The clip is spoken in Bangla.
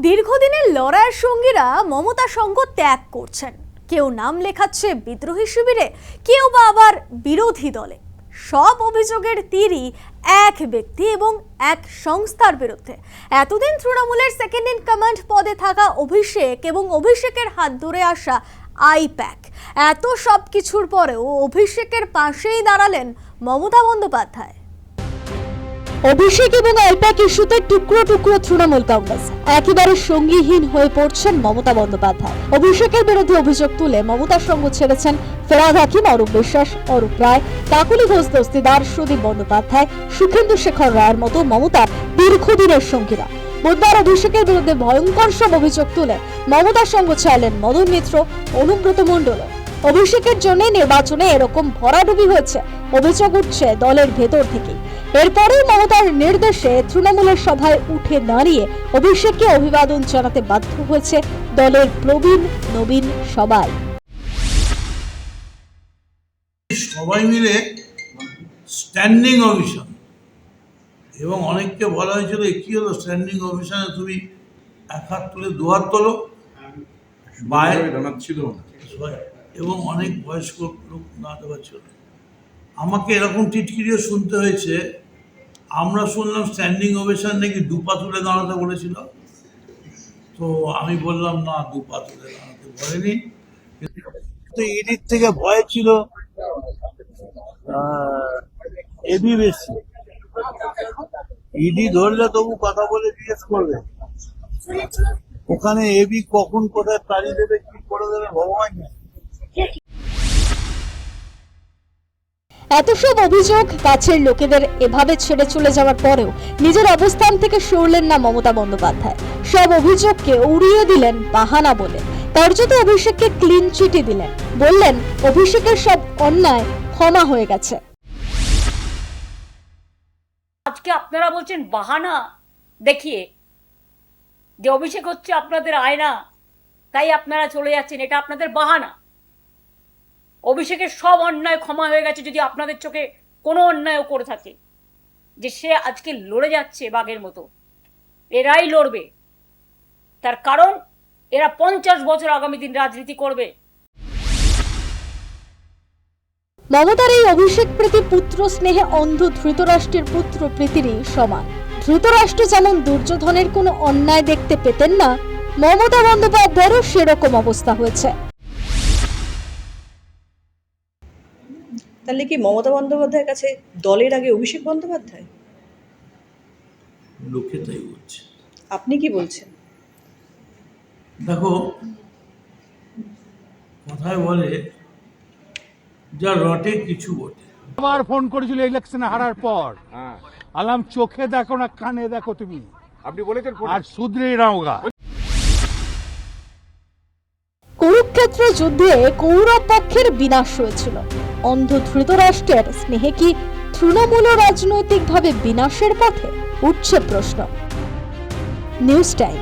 দীর্ঘদিনের লড়াইয়ের সঙ্গীরা মমতা সঙ্গ ত্যাগ করছেন। কেউ নাম লেখাচ্ছে বিদ্রোহী শিবিরে, কেউ বা আবার বিরোধী দলে। সব অভিযোগের তীরই এক ব্যক্তি এবং এক সংস্থার বিরুদ্ধে। এতদিন তৃণমূলের সেকেন্ড ইন কমান্ড পদে থাকা অভিষেক এবং অভিষেকের হাত ধরে আসা আইপ্যাক, এত সব কিছুর পরেও অভিষেকের পাশেই দাঁড়ালেন মমতা বন্দ্যোপাধ্যায়। অভিষেক এবং আইপ্যাক ইস্যুতে টুকরো টুকরো তৃণমূল কংগ্রেস, একেবারে সঙ্গীহীন হয়ে পড়ছেন মমতা বন্দ্যোপাধ্যায়। অভিষেকের বিরুদ্ধে অভিযোগ তুলে মমতার সঙ্গ ছেড়েছেন ফেরাদ হাকিম, অরূপ বিশ্বাস, অরূপ রায়, কাকুলি ঘোষ দস্তিদার, সুদীপ বন্দ্যোপাধ্যায়, সুখেন্দু শেখর রায়ের মতো মমতার দীর্ঘদিনের সঙ্গীরা। বুধবার অভিষেকের বিরুদ্ধে ভয়ঙ্কর সব অভিযোগ তুলে মমতার সঙ্গ চাইলেন মদন মিত্র, অনুব্রত মণ্ডল। অভিষেকের জন্য নির্বাচনে এরকম ভরাডুবি হয়েছে অভিযোগ উঠছে দলের ভেতর থেকেই। এরপরেই মমতার নির্দেশে তৃণমূলের সভায় উঠে দাঁড়িয়ে অভিষেককে অভিবাদন জানাতে বাধ্য হয়েছে দলের প্রবীণ নবীন সবাই। সবাই মিলে স্ট্যান্ডিং অভিশন, এবং অনেককে বলা হয়েছিল কি হলো স্ট্যান্ডিং অভিশনে তুমি এক হাত তুলে দু হাত তোলো, বাইরে দাঁড়াচ্ছিল এবং অনেক বয়স্ক লোক দাঁড়াতে পারছিল। আমাকে এরকম টিটকিরিও শুনতে হয়েছে। আমরা শুনলাম স্ট্যান্ডিং ওভেশন নাকি দুপা তুলে দাঁড়াতে বলেছিল। তো আমি বললাম না, দুপা তুলে দাঁড়াতে বলেনি। তো ইডির থেকে ভয় ছিল এবি বেশি। ইডি ধরলে তবু কথা বলে জিজ্ঞেস করবে, ওখানে এবি কখন কোথায় তাড়িয়ে দেবে, কি করে দেবে ভগবান জানে। এত সব অভিযোগ কাছের লোকেদের এভাবে ছেড়ে চলে যাওয়ার পরেও নিজের অবস্থান থেকে সরলেন না মমতা বন্দ্যোপাধ্যায়। সব অভিযোগকে উড়িয়ে দিলেন বাহানা বলে। কার্যত অভিষেককে ক্লিন চিঠি দিলেন, বললেন অভিষেকের সব অন্যায় ক্ষমা হয়ে গেছে। আজকে আপনারা বলছেন বাহানা দেখিয়ে যে অভিষেক হচ্ছে আপনাদের আয়না, তাই আপনারা চলে যাচ্ছেন, এটা আপনাদের বাহানা। অভিষেকের সব অন্যায় ক্ষমা হয়ে গেছে যদি আপনাদের চোখে কোনো অন্যায়ও করে থাকে। যে সে আজকে লড়ে যাচ্ছে বাঘের মতো, এরাই লড়বে, তার কারণ এরা 50 বছর আগামী দিন রাজনীতি করবে। মমতার এই অভিষেক প্রীতি পুত্র স্নেহে অন্ধ ধৃতরাষ্ট্রের পুত্র প্রীতিরই সমান। ধৃতরাষ্ট্র যেমন দুর্যোধনের কোনো অন্যায় দেখতে পেতেন না, মমতা বন্দ্যোপাধ্যায়েরও সেরকম অবস্থা হয়েছে। তাহলে কি মমতা বন্দ্যোপাধ্যায়ের কাছে দলের আগে অভিষেক বন্দ্যোপাধ্যায়? লোকে তাই বলছে। আপনি কি বলছেন? দেখো, কথায় বলে যা রটে কিছু বটে। আবার ফোন করেছিল ইলেকশনে হারার পর, আলাম চোখে দেখো না কানে দেখো, তুমি আপনি বলেছেন আর সুধরে নাওগা। কুরুক্ষেত্র যুদ্ধে কৌরব পক্ষের বিনাশ হয়েছিল। অন্ধ ধৃতরাষ্ট্রের স্নেহে কি তৃণমূল রাজনৈতিকভাবে বিনাশের পথে? উঠছে প্রশ্ন। News time.